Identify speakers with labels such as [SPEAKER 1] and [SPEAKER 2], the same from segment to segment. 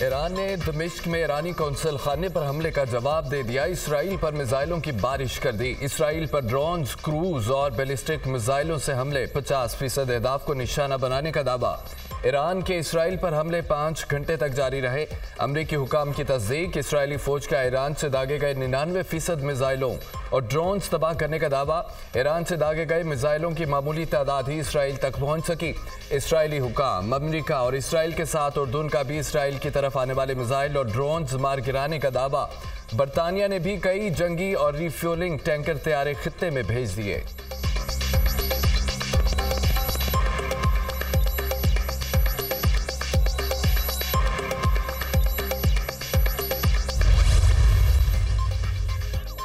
[SPEAKER 1] Iran ने दमिश्क में ईरानी कौंसल खाने पर हमले का जवाब दे दिया। इसराइल पर मिसाइलों की बारिश कर दी। इसराइल पर ड्रोन्स, क्रूज और बैलिस्टिक मिसाइलों से हमले, 50% अहदाफ को निशाना बनाने का दावा। ईरान के इसराइल पर हमले 5 घंटे तक जारी रहे। अमरीकी हुकाम की तस्दीक, इसराइली फौज का ईरान से दागे गए 99% मिसाइलों और ड्रोन्स तबाह करने का दावा। ईरान से दागे गए मिसाइलों की मामूली तादाद ही इसराइल तक पहुंच सकी। इसराइली हुकाम, अमरीका और इसराइल के साथ उर्दून का भी इसराइल की तरफ आने वाले मिसाइल और ड्रोन्स मार गिराने का दावा। बरतानिया ने भी कई जंगी और रिफ्यूलिंग टैंकर तैयारे खित्ते में भेज दिए।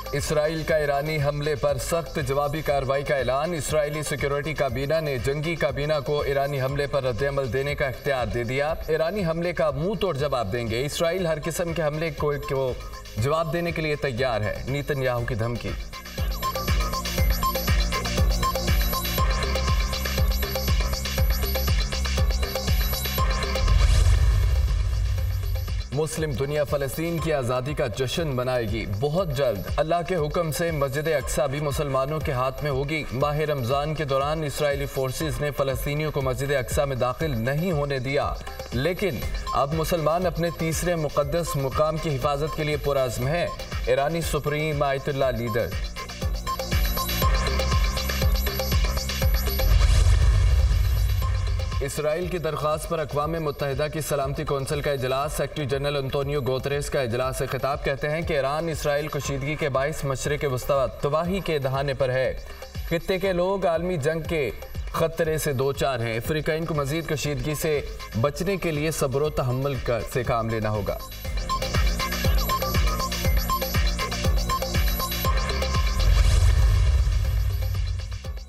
[SPEAKER 1] इसराइल का ईरानी हमले पर सख्त जवाबी कार्रवाई का ऐलान। इसराइली सिक्योरिटी काबीना ने जंगी काबीना को ईरानी हमले पर रद्द-ए-अमल देने का इख्तियार दे दिया। ईरानी हमले का मुंह तोड़ जवाब देंगे। इसराइल हर किस्म के हमले को जवाब देने के लिए तैयार है। नेतन्याहू की धमकी। मुस्लिम दुनिया फ़लस्तीन की आज़ादी का जश्न मनाएगी बहुत जल्द। अल्लाह के हुक्म से मस्जिद अक्सा भी मुसलमानों के हाथ में होगी। माह रमज़ान के दौरान इसराइली फोर्सेस ने फ़लस्तीनियों को मस्जिद अक्सा में दाखिल नहीं होने दिया, लेकिन अब मुसलमान अपने तीसरे मुक़द्दस मुकाम की हिफाजत के लिए पुरअज़्म हैं। ईरानी सुप्रीम आयतुल्लाह लीडर। इसराइल की दरख्वास्त पर अक़वाम मुत्तहिदा की सलामती कौंसिल का इजलास। सेक्रेटरी जनरल अंतोनियो गुतेरेस का इजलास से खिताब, कहते हैं कि ईरान इसराइल कशीदगी के बाइस मशरिक़ वस्ता तबाही के दहाने पर है। खित्ते के लोग आलमी जंग के खतरे से दो चार हैं। अफ्रीकाइन को मज़ीद कशीदगी से बचने के लिए सब्र व तहम्मुल से काम लेना होगा।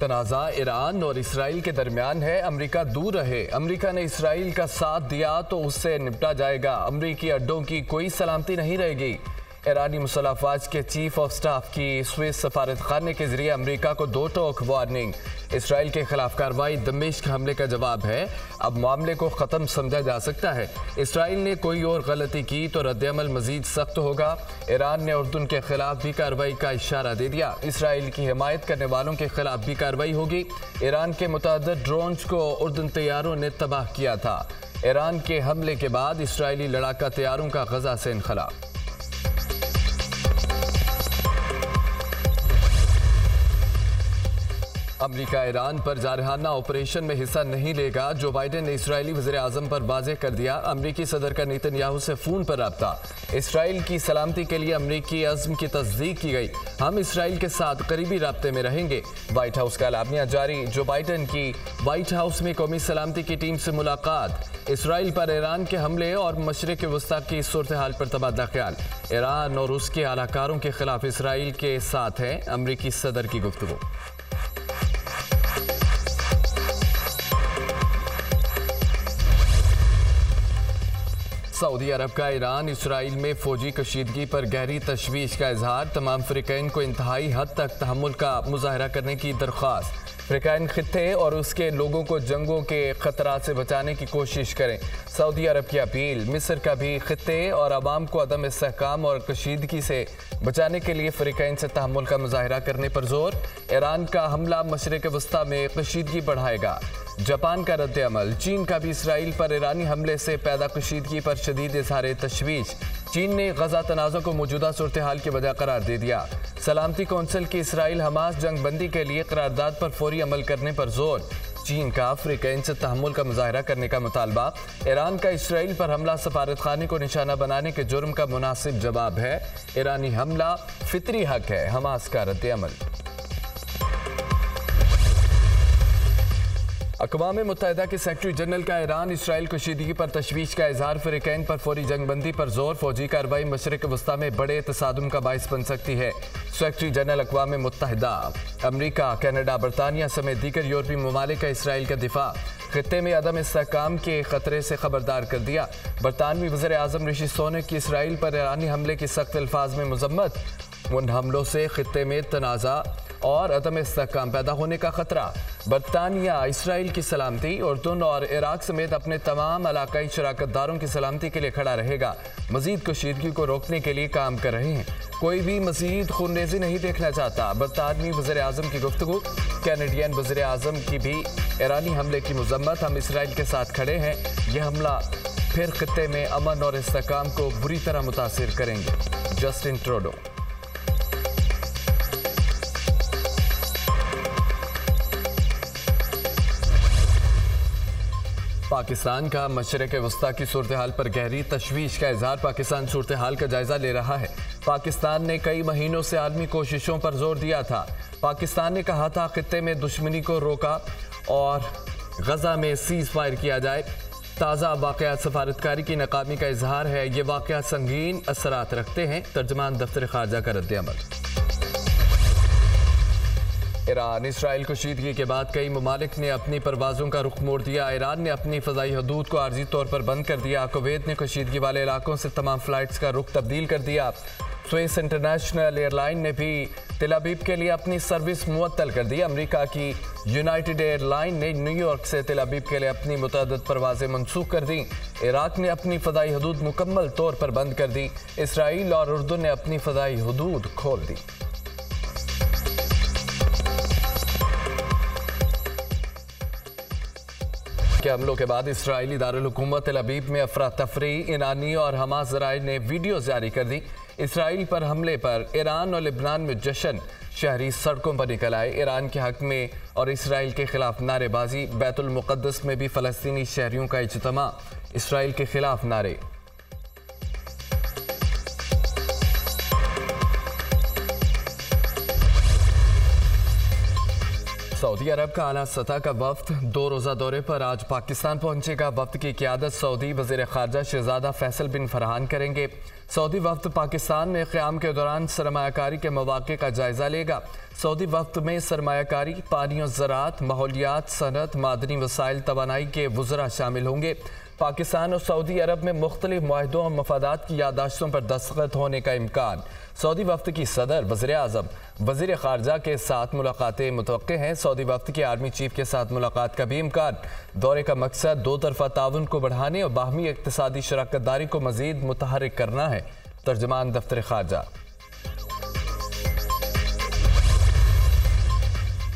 [SPEAKER 1] तनाज़ा ईरान और इसराइल के दरमियान है। अमरीका दूर रहे। अमरीका ने इसराइल का साथ दिया तो उससे निपटा जाएगा। अमरीकी अड्डों की कोई सलामती नहीं रहेगी। ईरानी मुसल्लह अफ़वाज के चीफ ऑफ स्टाफ की स्विस सफारत खाने के जरिए अमरीका को दो टोक वार्निंग। इसराइल के खिलाफ कार्रवाई दमिश्क हमले का जवाब है। अब मामले को ख़त्म समझा जा सकता है। इसराइल ने कोई और गलती की तो रद्द-ए-अमल मज़ीद सख्त होगा। ईरान ने उर्दून के खिलाफ भी कार्रवाई का इशारा दे दिया। इसराइल की हिमायत करने वालों के खिलाफ भी कार्रवाई होगी। ईरान के मुतअद्दिद ड्रोन्स को उर्दून तैयारों ने तबाह किया था। ईरान के हमले के बाद इसराइली लड़ाका तैयारों का गजा से इनखला। अमरीका ईरान पर जारहाना ऑपरेशन में हिस्सा नहीं लेगा। जो बाइडेन ने इसराइली वज़ीर आज़म पर वाज़ेह कर दिया। अमरीकी सदर का नेतन्याहू से फ़ोन पर रब्ता। इसराइल की सलामती के लिए अमरीकी अज़्म की तस्दीक की गई। हम इसराइल के साथ करीबी राब्ते में रहेंगे। व्हाइट हाउस का एलामिया जारी। जो बाइडेन की व्हाइट हाउस में कौमी सलामती की टीम से मुलाकात। इसराइल पर ईरान के हमले और मशरिक़ वस्ता की सूरत हाल पर तबादला ख्याल। ईरान और उसके आलाकारों के खिलाफ इसराइल के साथ है अमरीकी सदर की गुफ्तगू। सऊदी अरब का ईरान इसराइल में फौजी कशीदगी पर गहरी तशवीश का इजहार। तमाम फ़रीक़ैन को इंतहाई हद तक तहम्मुल का मुज़ाहरा करने की दरख्वास्त। फ़रीक़ैन खित्ते और उसके लोगों को जंगों के ख़तरात से बचाने की कोशिश करें। सऊदी अरब की अपील। मिस्र का भी खित्ते और अवाम को अदम इस्तेहकाम और कशीदगी से बचाने के लिए फ़रीक़ैन से तहम्मुल का मुज़ाहरा करने पर जोर। ईरान का हमला मशरिक़ वस्ता में कशीदगी बढ़ाएगा। जापान का रद्द-ए-अमल। चीन का भी इसराइल पर ईरानी हमले से पैदा कशीदगी पर शदीद इज़हार तशवीश। चीन ने गजा तनाज़ा को मौजूदा सूरत हाल की वजह करार दे दिया। सलामती कौंसिल की इसराइल हमास जंग बंदी के लिए करारदाद पर फौरी अमल करने पर जोर। चीन का अफ्रीकैन से तहम्मुल का मुज़ाहरा करने का मुतालबा। ईरान का इसराइल पर हमला सफारत खाने को निशाना बनाने के जुर्म का मुनासिब जवाब है। ईरानी हमला फितरी हक है। हमास का रद्द-ए-अमल। अक़वाम मुत्तहिदा के सेक्रेटरी जनरल का ईरान इसराइल कशीदगी पर तशवीश का इजहार। फ़रीक़ैन पर फौरी जंगबंदी पर जोर। फौजी कार्रवाई मशरिक़ वस्ता में बड़े तसादुम का बाइस बन सकती है। सेक्रेटरी जनरल अक़वाम मुत्तहिदा। अमरीका, कनाडा, बरतानिया समेत दीगर यूरोपीय ममालिक का इसराइल का दिफा। खित्ते में अदम इस्तेहकाम के खतरे से खबरदार कर दिया। बरतानवी वज़ीर आज़म ऋषि सुनक की इसराइल पर ईरानी हमले की सख्त अल्फाज में मज़म्मत। उन हमलों से खित्ते में तनाज़ा और अदम इस्तेहकाम पैदा होने का खतरा। बरतानिया इसराइल की सलामती, उर्दन और इराक समेत अपने तमाम इलाकाई शराकतदारों की सलामती के लिए खड़ा रहेगा। मजीद कशीदगी को रोकने के लिए काम कर रहे हैं। कोई भी मजीद खूनरेजी नहीं देखना चाहता। बरतानवी वज़ीर-ए-आज़म की गुफ्तगू। कैनेडियन वज़ीर-ए-आज़म की भी ईरानी हमले की मजम्मत। हम इसराइल के साथ खड़े हैं। यह हमला फिर खित्ते में अमन और इस्तेहकाम को बुरी तरह मुतासिर करेंगे। Justin Trudeau. पाकिस्तान का मशरिक़ वस्ता की सूरत हाल पर गहरी तशवीश का इजहार। पाकिस्तान सूरत हाल का जायजा ले रहा है। पाकिस्तान ने कई महीनों से आलमी कोशिशों पर जोर दिया था। पाकिस्तान ने कहा था खित्ते में दुश्मनी को रोका और गजा में सीज़ फायर किया जाए। ताज़ा वाक़यात सफारतकारी की नाकामी का इजहार है। ये वाक़यात संगीन असरात रखते हैं। तर्जमान दफ्तर खारजा का रद्द-ए-अमल। ईरान इसराइल कशीदगी के बाद कई ममालिक ने अपनी परवाज़ों का रुख मोड़ दिया। ईरान ने अपनी फ़ज़ाई हदूद को आर्जी तौर पर बंद कर दिया। कुवैत ने कशीदगी वाले इलाकों से तमाम फ़्लाइट्स का रुख तब्दील कर दिया। स्विस इंटरनेशनल एयरलाइन ने भी तेल अवीव के लिए अपनी सर्विस मुअत्तल कर दी। अमेरिका की यूनाइटेड एयरलाइन ने न्यूयॉर्क से तेल अवीव के लिए अपनी मुतअद्दिद परवाज़ें मनसूख कर दी। इराक ने अपनी फ़ज़ाई हदूद मुकम्मल तौर पर बंद कर दी। इसराइल और उर्दन ने अपनी फ़ज़ाई हदूद खोल दी। के हमलों के बाद इसराइली दारुल हुकूमत तेल अवीव में अफरा तफरी। ईरानी और हमास ज़राए ने वीडियो जारी कर दी। इसराइल पर हमले पर ईरान और लिबनान में जश्न। शहरी सड़कों पर निकल आए। ईरान के हक में और इसराइल के खिलाफ नारेबाजी। बैतुल मुक़द्दस में भी फ़लस्तीनी शहरियों का इज्तिमा। इसराइल के खिलाफ नारे। सऊदी अरब का आला सतह का वफ्द 2 रोज़ा दौरे पर आज पाकिस्तान पहुंचेगा। वफ्द की क़ियादत सऊदी वज़ीर ख़ारजा शहज़ादा फैसल बिन फरहान करेंगे। सऊदी वफ्द पाकिस्तान में क़याम के दौरान सरमायाकारी के मौक़े का जायज़ा लेगा। सऊदी वफ्द में सरमायाकारी, पानी और ज़राअत, माहौलियात, सनत, मादनी वसाइल, तवानाई के वज़रा शामिल होंगे। पाकिस्तान और सऊदी अरब में मुख्तलिफ मुआहदों और मफादात की यादाश्तों पर दस्तखत होने का इम्कान। सऊदी वफ्द की सदर, वज़ीर-ए-आज़म, वज़ीर ख़ारजा के साथ मुलाकातें मुतवक्के हैं। सऊदी वफ्द के आर्मी चीफ के साथ मुलाकात का भी इम्कान। दौरे का मकसद 2 तरफ़ा ताउन को बढ़ाने और बाहमी इक़्तिसादी शराकतदारी को मज़ीद मुतहर्रिक करना है। तर्जमान दफ्तर ख़ारजा।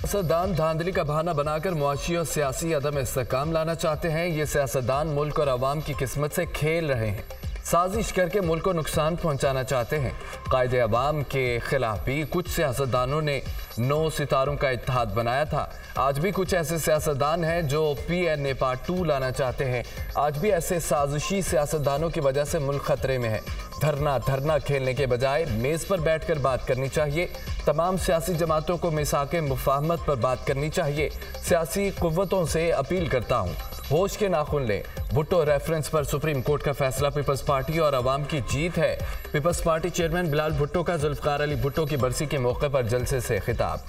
[SPEAKER 1] सियासतदान धांधली का बहाना बनाकर मुआशी और सियासी अदम इस्तेहकाम लाना चाहते हैं। ये सियासतदान मुल्क और अवाम की किस्मत से खेल रहे हैं। साजिश करके मुल्क को नुकसान पहुंचाना चाहते हैं। कायदे अवाम के खिलाफ भी कुछ सियासतदानों ने 9 सितारों का इत्तेहाद बनाया था। आज भी कुछ ऐसे सियासतदान हैं जो PNA Part 2 लाना चाहते हैं। आज भी ऐसे साजिशी सियासतदानों की वजह से मुल्क खतरे में है। धरना खेलने के बजाय मेज़ पर बैठकर बात करनी चाहिए। तमाम सियासी जमातों को मिसाके मुफाहमत पर बात करनी चाहिए। सियासी कुव्वतों से अपील करता हूँ, होश के नाखून लें। भुट्टो रेफरेंस पर सुप्रीम कोर्ट का फैसला पीपल्स पार्टी और अवाम की जीत है। Peoples party chairman Bilal Bhutto का जुल्फ़िकार अली भुट्टो की बरसी के मौके पर जलसे से खिताब।